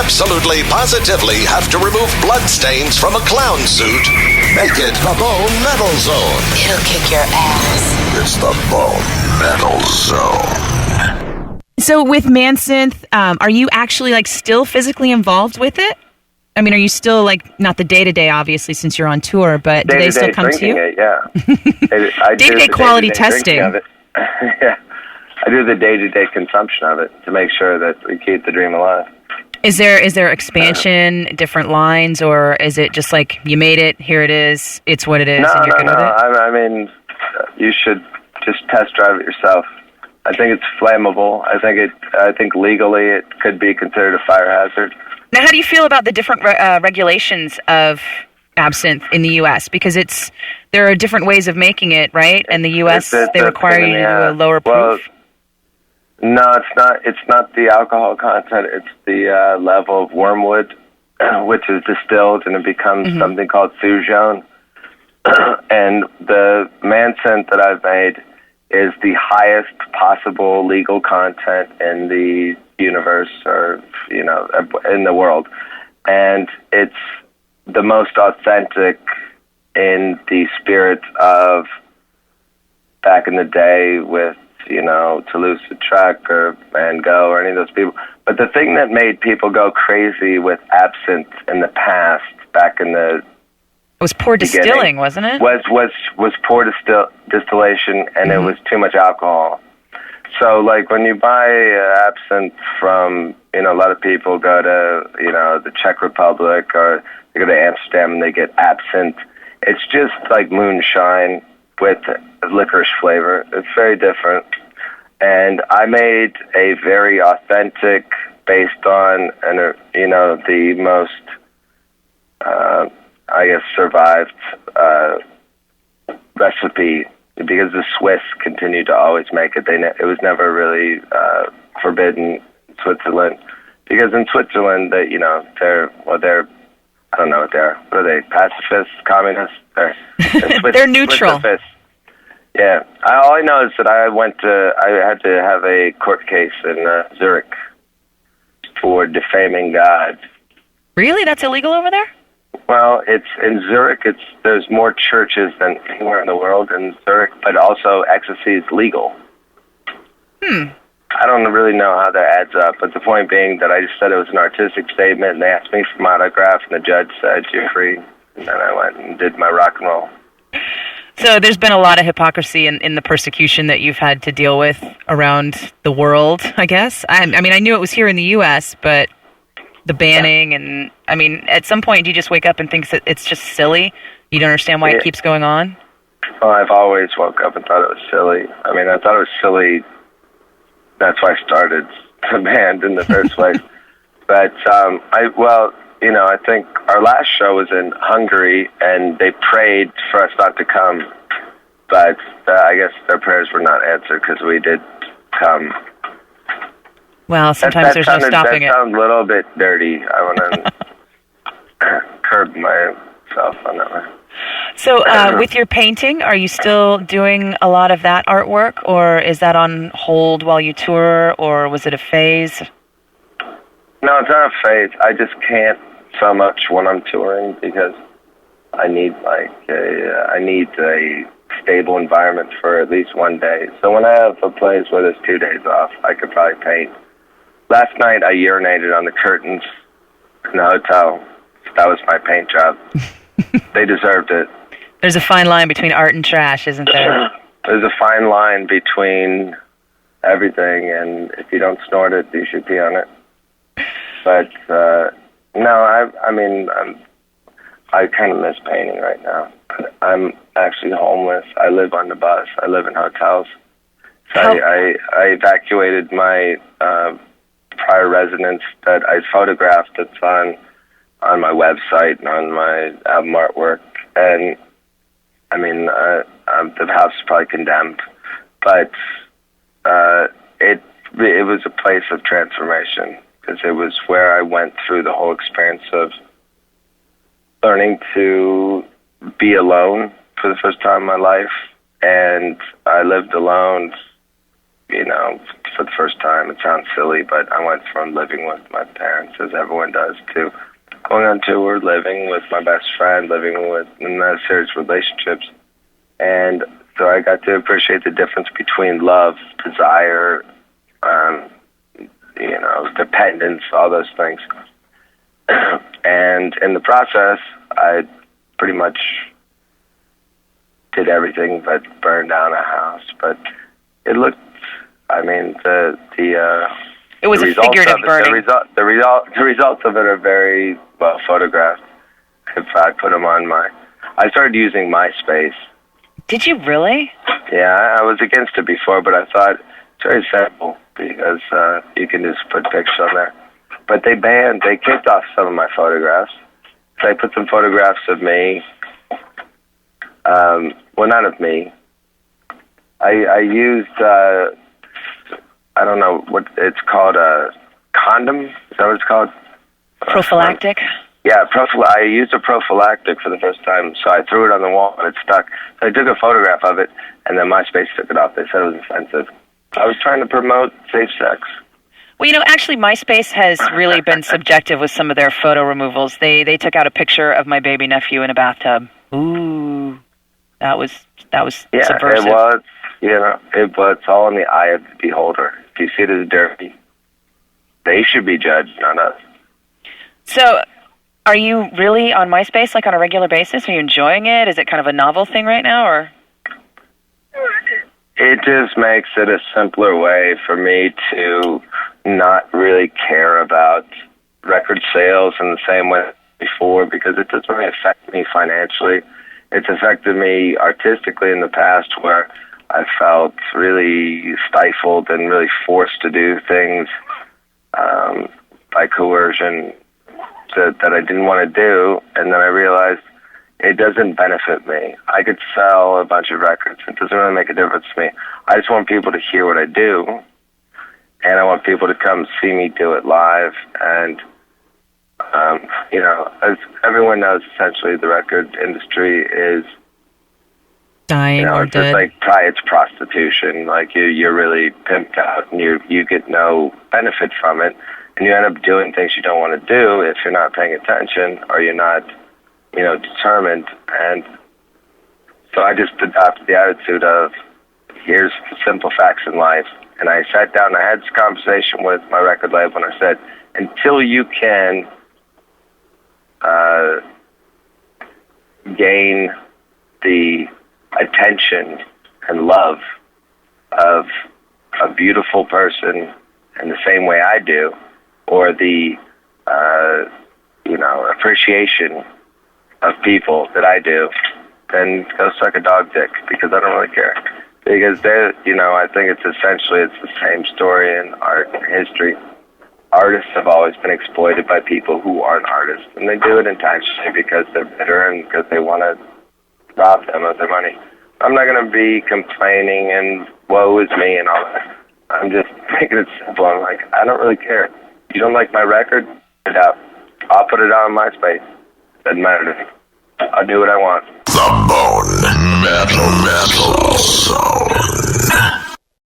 absolutely positively have to remove bloodstains from a clown suit, make it the Bone Metal Zone. It'll kick your ass. It's the Bone Metal Zone. So with Manson, are you actually still physically involved with it? I mean, are you still not the day-to-day, obviously, since you're on tour, but do they still come to you? It, yeah. Day-to-day quality testing. Yeah. I do the day-to-day consumption of it to make sure that we keep the dream alive. Is there expansion, different lines, or is it just you made it, here it is, it's what it is, and you're good with it? I mean, you should just test drive it yourself. I think it's flammable. I think legally it could be considered a fire hazard. Now, how do you feel about the different regulations of absinthe in the U.S.? Because there are different ways of making it, right? In the U.S., they require you to do a lower proof. No, it's not. It's not the alcohol content. It's the level of wormwood, which is distilled, and it becomes something called Suzhone. And the Manson that I've made is the highest possible legal content in the universe, or in the world, and it's the most authentic in the spirit of back in the day with Toulouse-Lautrec or Van Gogh or any of those people. But the thing that made people go crazy with absinthe in the past, back in the it was poor distilling, wasn't it? Was poor distillation, and it was too much alcohol. So, when you buy absinthe from, a lot of people go to, the Czech Republic, or they go to Amsterdam and they get absinthe. It's just like moonshine with licorice flavor. It's very different. And I made a very authentic, based on, the most, survived recipe, because the Swiss continued to always make it. It was never really forbidden in Switzerland, because in Switzerland, they're I don't know what they are. What are they? Pacifists, communists? They're neutral. Yeah. All I know is that I had to have a court case in Zurich for defaming God. Really? That's illegal over there? Well, it's in Zurich. There's more churches than anywhere in the world in Zurich, but also ecstasy is legal. I don't really know how that adds up, but the point being that I just said it was an artistic statement, and they asked me for my autograph, and the judge said, "You're free." And then I went and did my rock and roll. So there's been a lot of hypocrisy in the persecution that you've had to deal with around the world, I guess. I mean, I knew it was here in the U.S., but the banning, and I mean, at some point, do you just wake up and think that it's just silly? You don't understand why it keeps going on? Well, I've always woke up and thought it was silly. I mean, I thought it was silly. That's why I started the band in the first place. But I think our last show was in Hungary, and they prayed for us not to come. But I guess their prayers were not answered, because we did come. Well, sometimes there's no stopping it. That sounds a little bit dirty. I want to curb myself on that one. So with your painting, are you still doing a lot of that artwork, or is that on hold while you tour, or was it a phase? No, it's not a phase. I just can't so much when I'm touring, because I need a stable environment for at least one day. So when I have a place where there's 2 days off, I could probably paint. Last night I urinated on the curtains in the hotel. That was my paint job. They deserved it. There's a fine line between art and trash, isn't there? There's a fine line between everything, and if you don't snort it, you should pee on it. But no, I kind of miss painting right now. I'm actually homeless. I live on the bus. I live in hotels. So I evacuated my prior residence that I photographed. That's on my website and on my album artwork. And I mean, the house is probably condemned, but it was a place of transformation, because it was where I went through the whole experience of learning to be alone for the first time in my life. And I lived alone for the first time. It sounds silly, but I went from living with my parents, as everyone does, to going on tour, living with my best friend, living in serious relationships. And so I got to appreciate the difference between love, desire, dependence, all those things. And in the process, I pretty much did everything but burn down a house. But it looked, it was a figurative burning. The results of it are very well photographed. If I put them on I started using MySpace. Did you really? Yeah, I was against it before, but I thought it's very simple because you can just put pictures on there. But they kicked off some of my photographs. So I put some photographs of me. Well, not of me. I used, I don't know what it's called, a condom? Is that what it's called? Prophylactic? Yeah, I used a prophylactic for the first time, so I threw it on the wall and it stuck. So I took a photograph of it, and then MySpace took it off. They said it was offensive. I was trying to promote safe sex. Well, actually, MySpace has really been subjective with some of their photo removals. They took out a picture of my baby nephew in a bathtub. Ooh, that was subversive. It was. It's all in the eye of the beholder. If you see it as dirty, they should be judged, not us. So, are you really on MySpace, like on a regular basis? Are you enjoying it? Is it kind of a novel thing right now, or? It just makes it a simpler way for me to not really care about record sales in the same way before, because it doesn't really affect me financially. It's affected me artistically in the past, where I felt really stifled and really forced to do things by coercion that I didn't want to do, and then I realized it doesn't benefit me. I could sell a bunch of records. It doesn't really make a difference to me. I just want people to hear what I do, and I want people to come see me do it live. And, as everyone knows, essentially the record industry is dying or it's dead. It's prostitution. Like you're really pimped out, and you get no benefit from it. And you end up doing things you don't want to do if you're not paying attention or you're not, determined. And so I just adopted the attitude of, here's the simple facts in life. And I sat down and I had this conversation with my record label, and I said, until you can gain the attention and love of a beautiful person in the same way I do, or the, appreciation of people that I do, then go suck a dog dick, because I don't really care. Because I think it's the same story in art and history. Artists have always been exploited by people who aren't artists, and they do it intentionally because they're bitter and because they want to rob them of their money. I'm not going to be complaining and woe is me and all that. I'm just making it simple. I'm like, I don't really care. You don't like my record? Put it out. I'll put it on MySpace. Doesn't matter to me. I'll do what I want. The Bone Metal Sound.